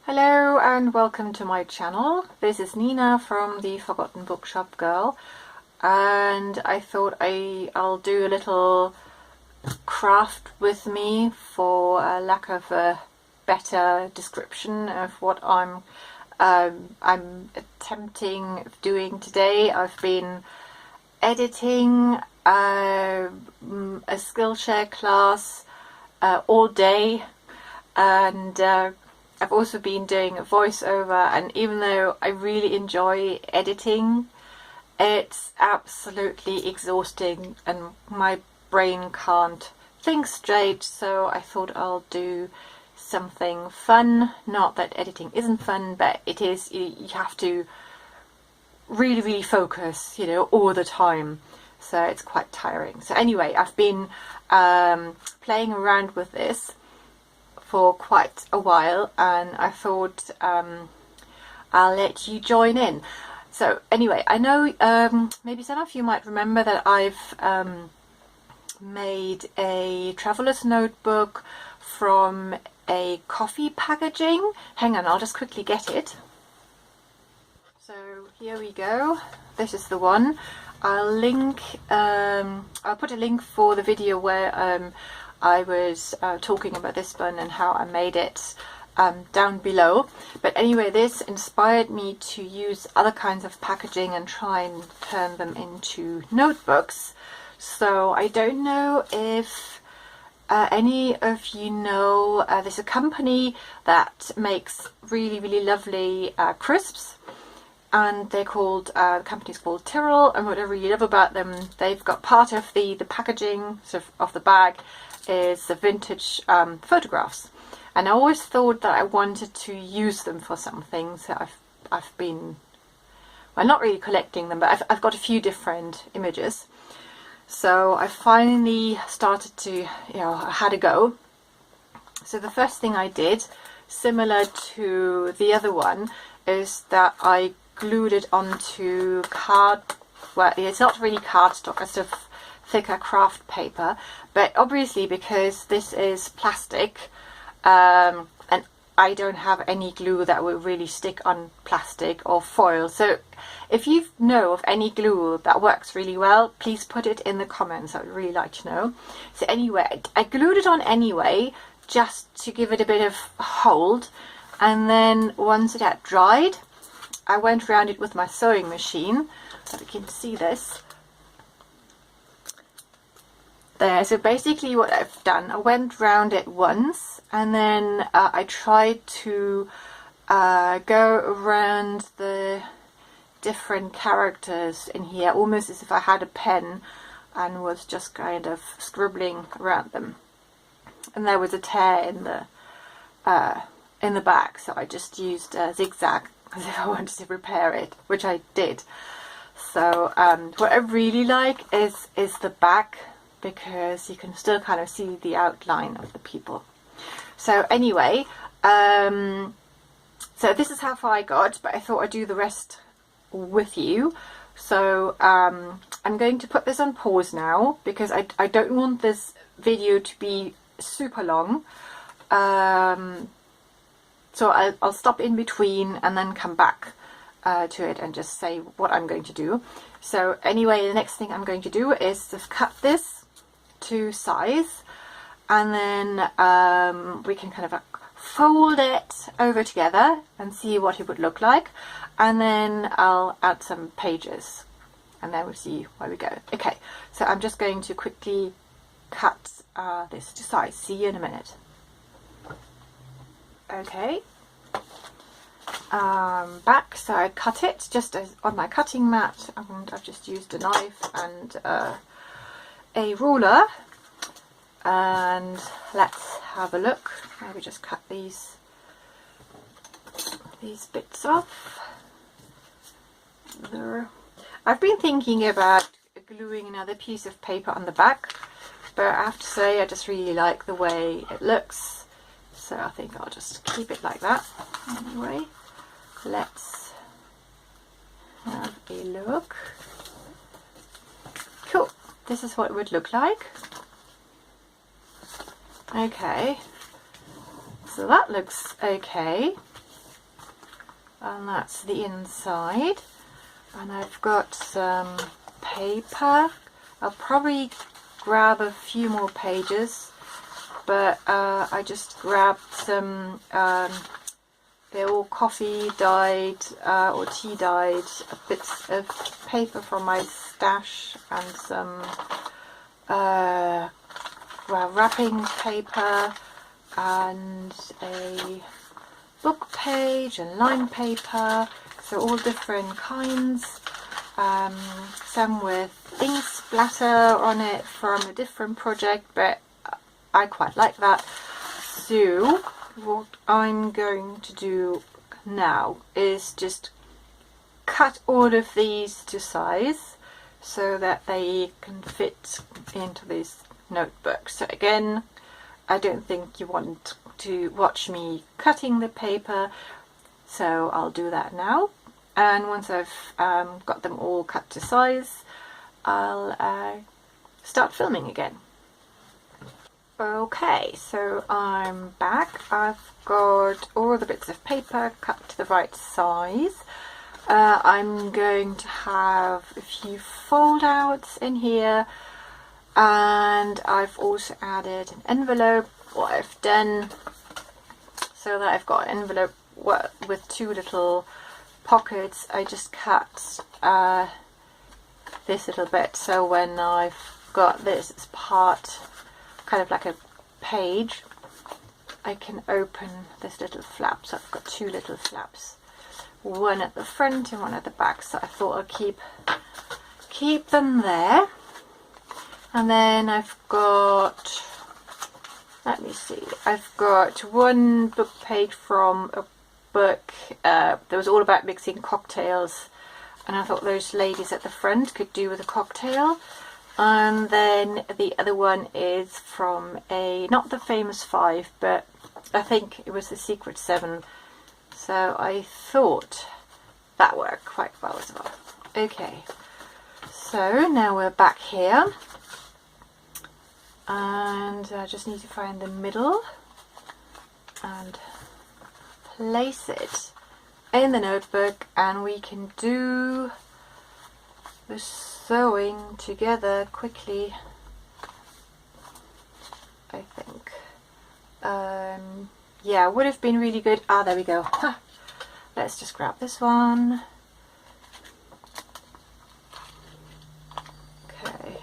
Hello and welcome to my channel. This is Nina from the Forgotten Bookshop Girl, and I thought I'll do a little craft with me for lack of a better description of what I'm attempting doing today. I've been editing a Skillshare class all day, and I've also been doing a voiceover, and even though I really enjoy editing, it's absolutely exhausting and my brain can't think straight, so I thought I'll do something fun. Not that editing isn't fun, but it is. You have to really focus, all the time, so it's quite tiring. So anyway, I've been playing around with this for quite a while, and I thought I'll let you join in. So anyway, I know maybe some of you might remember that I've made a traveler's notebook from a coffee packaging. Hang on, I'll just quickly get it. So here we go. This is the one. I'll put a link for the video where I was talking about this one and how I made it down below. But anyway, this inspired me to use other kinds of packaging and try and turn them into notebooks. So I don't know if any of you know, there's a company that makes really lovely crisps, and they're called, the company's called Tyrrell, and what I really love about them, they've got part of the packaging sort of the bag is the vintage photographs, and I always thought that I wanted to use them for something. So I've been, well, not really collecting them, but I've got a few different images. So I finally started to, I had a go. So the first thing I did, similar to the other one, is that I glued it onto card. Well, it's not really cardstock, it's sort of thicker craft paper, but obviously because this is plastic, and I don't have any glue that will really stick on plastic or foil. So if you know of any glue that works really well, please put it in the comments. I would really like to know. So anyway, I glued it on anyway, just to give it a bit of hold, and then once it had dried, I went around it with my sewing machine, so you can see this there. So basically what I've done, I went round it once, and then I tried to go around the different characters in here, almost as if I had a pen and was just kind of scribbling around them. And there was a tear in the back, so I just used a zigzag as if I wanted to repair it, which I did. So what I really like is the back, because you can still kind of see the outline of the people. So anyway, so this is how far I got, but I thought I'd do the rest with you. So I'm going to put this on pause now, because I don't want this video to be super long. So I'll stop in between and then come back to it and just say what I'm going to do. So anyway, the next thing I'm going to do is just cut this to size, and then we can kind of fold it over together and see what it would look like, and then I'll add some pages, and then we'll see where we go. Okay, so I'm just going to quickly cut this to size. See you in a minute. Okay, back. So I cut it just on my cutting mat, and I've just used a knife and a ruler, and let's have a look. Maybe just cut these bits off there. I've been thinking about gluing another piece of paper on the back, but I have to say I just really like the way it looks, so I think I'll just keep it like that. Anyway, let's have a look. Cool. This is what it would look like. Okay, so that looks okay. and that's the inside. And I've got some paper. I'll probably grab a few more pages, but I just grabbed some, they're all coffee dyed or tea dyed bits of paper from my stash, and some wrapping paper, and a book page and line paper, so all different kinds, some with ink splatter on it from a different project, but I quite like that. So what I'm going to do now is just cut all of these to size so that they can fit into this notebook. So again, I don't think you want to watch me cutting the paper, so I'll do that now. And once I've got them all cut to size, I'll start filming again. Okay, so I'm back. I've got all the bits of paper cut to the right size. I'm going to have a few fold outs in here, and I've also added an envelope. What I've done, so that I've got an envelope with two little pockets, I just cut this little bit, so when I've got this as part, kind of like a page, I can open this little flap. So I've got two little flaps, one at the front and one at the back, so I thought I'll keep them there. And then I've got, let me see, I've got one book page from a book that was all about mixing cocktails, and I thought those ladies at the front could do with a cocktail. And then the other one is from not the Famous Five, but I think it was the Secret Seven, so I thought that worked quite well as well. Okay, so now we're back here, and I just need to find the middle and place it in the notebook, and we can do the sewing together quickly, I think. Yeah, would have been really good. Ah, there we go. Huh. Let's just grab this one. Okay.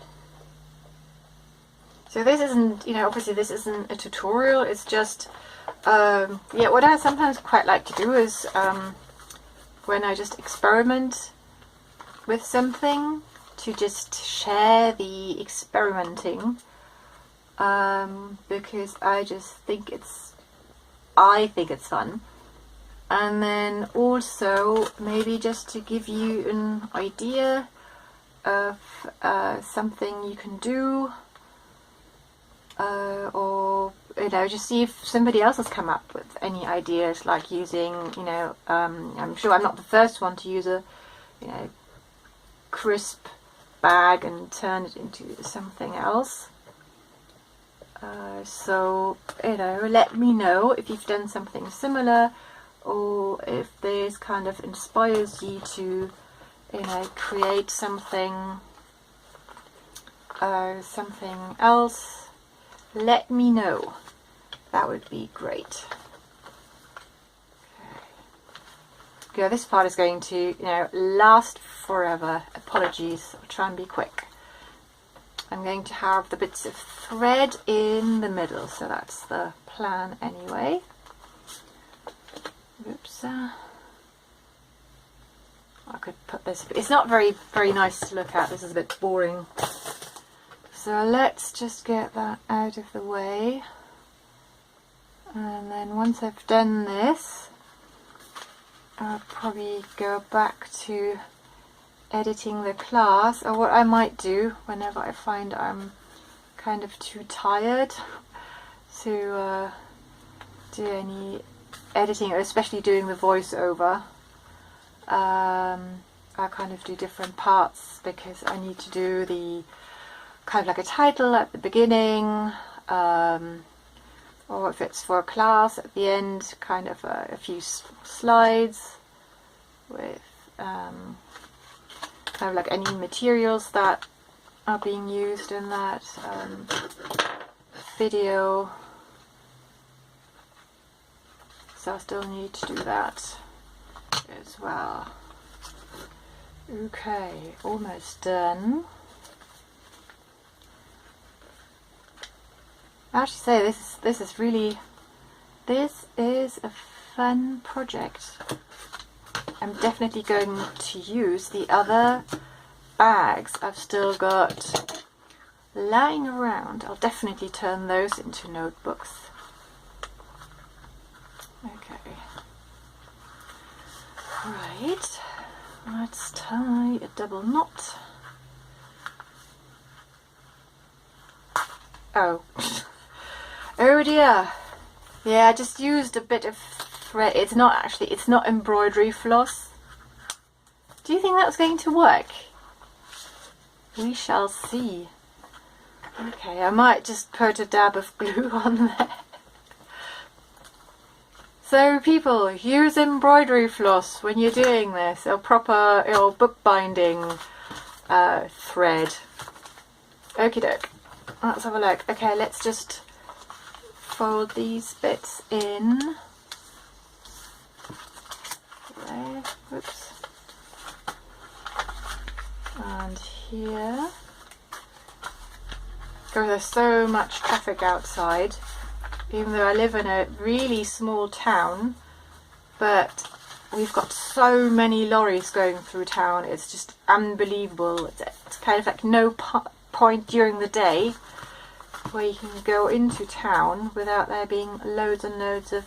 So this isn't, obviously this isn't a tutorial, it's just, yeah, what I sometimes quite like to do is, when I just experiment with something, to just share the experimenting, because I just think it's fun. And then also maybe just to give you an idea of something you can do, or just see if somebody else has come up with any ideas, like using, I'm sure I'm not the first one to use a crisp bag and turn it into something else. So let me know if you've done something similar, or if this kind of inspires you to create something else. Let me know, that would be great. Okay, this part is going to last forever. Apologies, I'll try and be quick. I'm going to have the bits of thread in the middle, so that's the plan anyway. Oops. I could put this, it's not very nice to look at, this is a bit boring. So let's just get that out of the way. And then once I've done this, I'll probably go back to editing the class, or what I might do whenever I find I'm kind of too tired to do any editing, especially doing the voiceover. I kind of do different parts because I need to do the kind of like a title at the beginning, or if it's for a class at the end, kind of a few slides, with kind of like any materials that are being used in that video. So I still need to do that as well. Okay, almost done. I actually say this is a fun project. I'm definitely going to use the other bags I've still got lying around. I'll definitely turn those into notebooks. Okay. Right. Let's tie a double knot. Oh. Oh dear. Yeah, I just used a bit of thread. It's not embroidery floss. Do you think that's going to work? We shall see. Okay, I might just put a dab of glue on there. So people, use embroidery floss when you're doing this, or proper bookbinding thread. Okie doke. Let's have a look. Okay, let's just fold these bits in. There, whoops. And here. God, there's so much traffic outside. Even though I live in a really small town, but we've got so many lorries going through town. It's just unbelievable. It's kind of like no point during the day where you can go into town without there being loads and loads of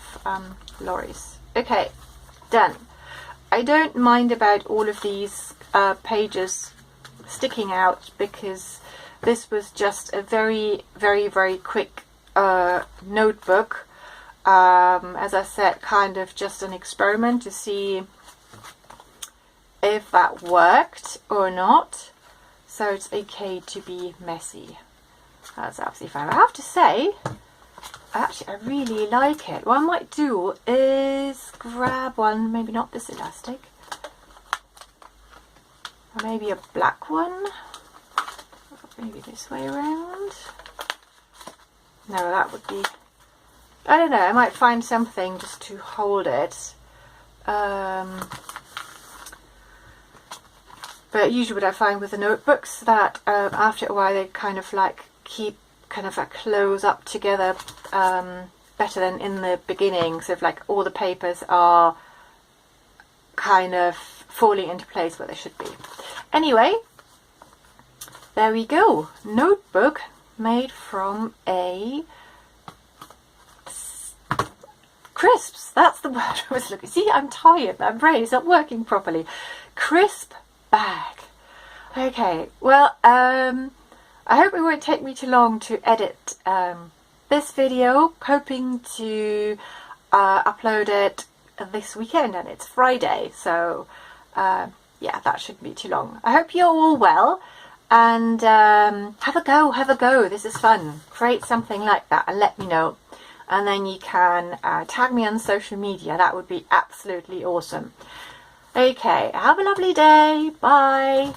lorries. Okay, done. I don't mind about all of these pages sticking out because this was just a very, very, very quick notebook. As I said, kind of just an experiment to see if that worked or not. So it's okay to be messy. That's absolutely fine. I have to say, actually, I really like it. What I might do is grab one, maybe not this elastic, or maybe a black one. Maybe this way around. No, that would be, I don't know, I might find something just to hold it. But usually what I find with the notebooks that after a while they kind of like keep kind of like close up together better than in the beginning. So if like all the papers are kind of falling into place where they should be. Anyway, there we go. Notebook made from a crisps. That's the word I was looking. See, I'm tired. My brain is not working properly. Crisp bag. Okay. Well, I hope it won't take me too long to edit this video. Hoping to upload it this weekend, and it's Friday, so yeah, that shouldn't be too long. I hope you're all well. And have a go. This is fun. Create something like that and let me know. And then you can tag me on social media. That would be absolutely awesome. Okay, have a lovely day. Bye.